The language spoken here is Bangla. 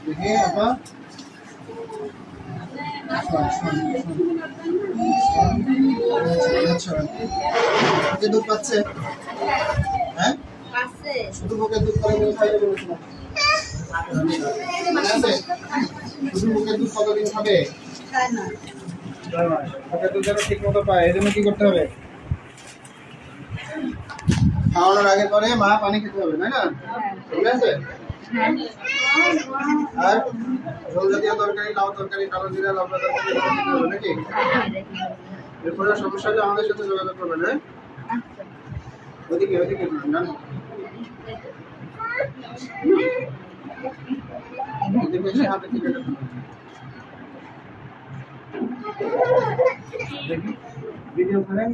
দেখে আপা যে দুধ পাচ্ছে, হ্যাঁ শুধু মুখে দুধ করে খাইতে বলেছিলাম, শুধু মুখের দুধ কতদিন খাবে? 6 মাস। মুখের দুধ যেন ঠিক মতো পায়, এই জন্য কি করতে হবে? খাওয়ানোর আগে পরে মা পানি খেতে হবে, তাই না? ঠিক আছে। আর ঝোল জাতীয় তরকারি, লাউ তরকারি, কালো জিরা, লবঙ্গ তরকারি খেতে হবে নাকি? এরপরে সমস্যা হলে আমাদের সাথে যোগাযোগ করবেন। হ্যাঁ, ওদিকে ওদিকে না, এদিকে এসে হাতে টিপে দেবেন। দেখি ভিডিও করেন।